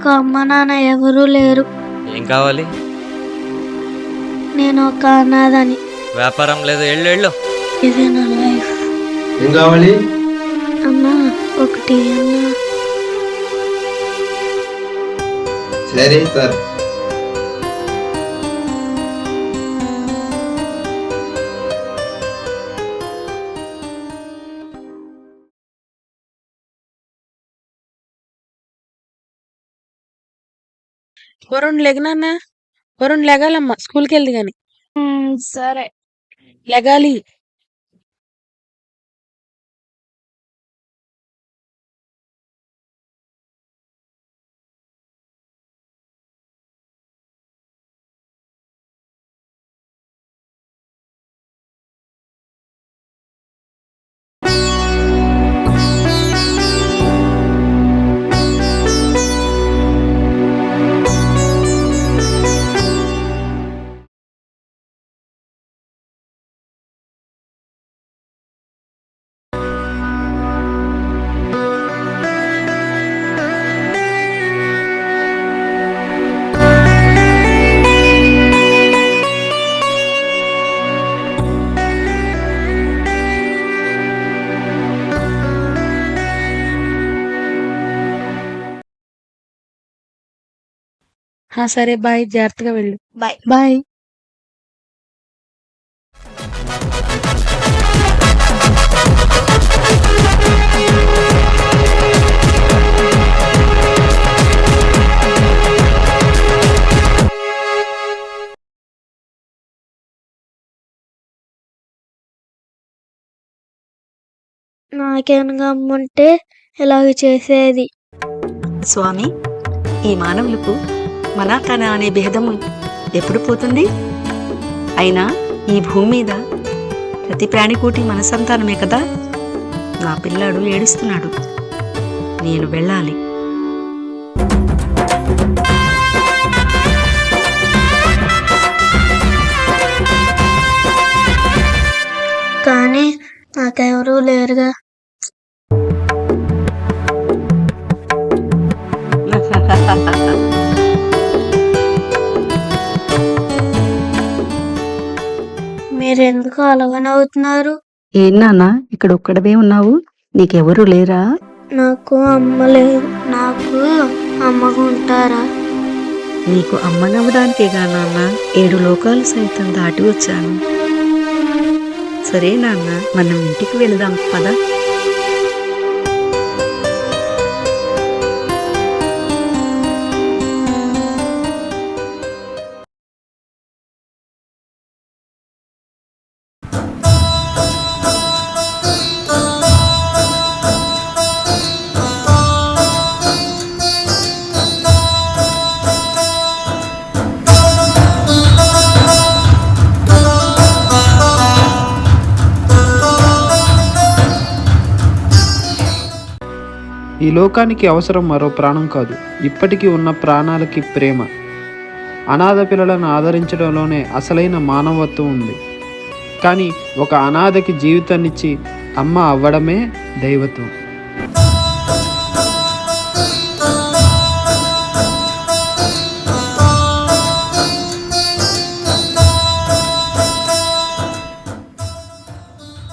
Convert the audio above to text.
నాకు అమ్మ నాన్న ఎవరూ లేరు. ఏం కావాలి? నేను ఒక అనాథని. వ్యాపారం లేదు, ఎళ్ళు. ఇది నా లైఫ్. ఏం కావాలి? అన్నా ఒకటి అన్నా. సరే సార్. వరుణ్ లెగనన్నా, వరుణ్ లెగాలమ్మా, స్కూల్కి వెళ్ళి గాని సరే. లెగాలి. సరే బాయ్, జాగ్రత్తగా వెళ్ళు. బాయ్. బాయ్. నాకేనగా అమ్ముంటే ఇలాగ చేసేది. స్వామి, ఈ మానవులకు మన తన అనే భేదం ఎప్పుడు పోతుంది? అయినా ఈ భూమి మీద ప్రతి ప్రాణికోటి మన సంతానమే కదా. నా పిల్లాడు ఏడుస్తున్నాడు, నేను వెళ్ళాలి. కానీ నాకెవరూ లేరుగా. మీరెందుకు అలాగనవుతున్నారు? ఏం నాన్న, ఇక్కడ ఒక్కడవే ఉన్నావు? నీకెవరు లేరా? నాకు అమ్మ లేదు. నాకు అమ్మగా ఉంటారా? నీకు అమ్మనవ్వడానికేగా నాన్న 7 లోకాలు సైతం దాటి వచ్చాను. సరే నాన్న, మనం ఇంటికి వెళదాం పద. ఈ లోకానికి అవసరం మరో ప్రాణం కాదు, ఇప్పటికీ ఉన్న ప్రాణాలకి ప్రేమ. అనాథ పిల్లలను ఆదరించడంలోనే అసలైన మానవత్వం ఉంది. కానీ ఒక అనాథకి జీవితాన్నిచ్చి అమ్మ అవ్వడమే దైవత్వం.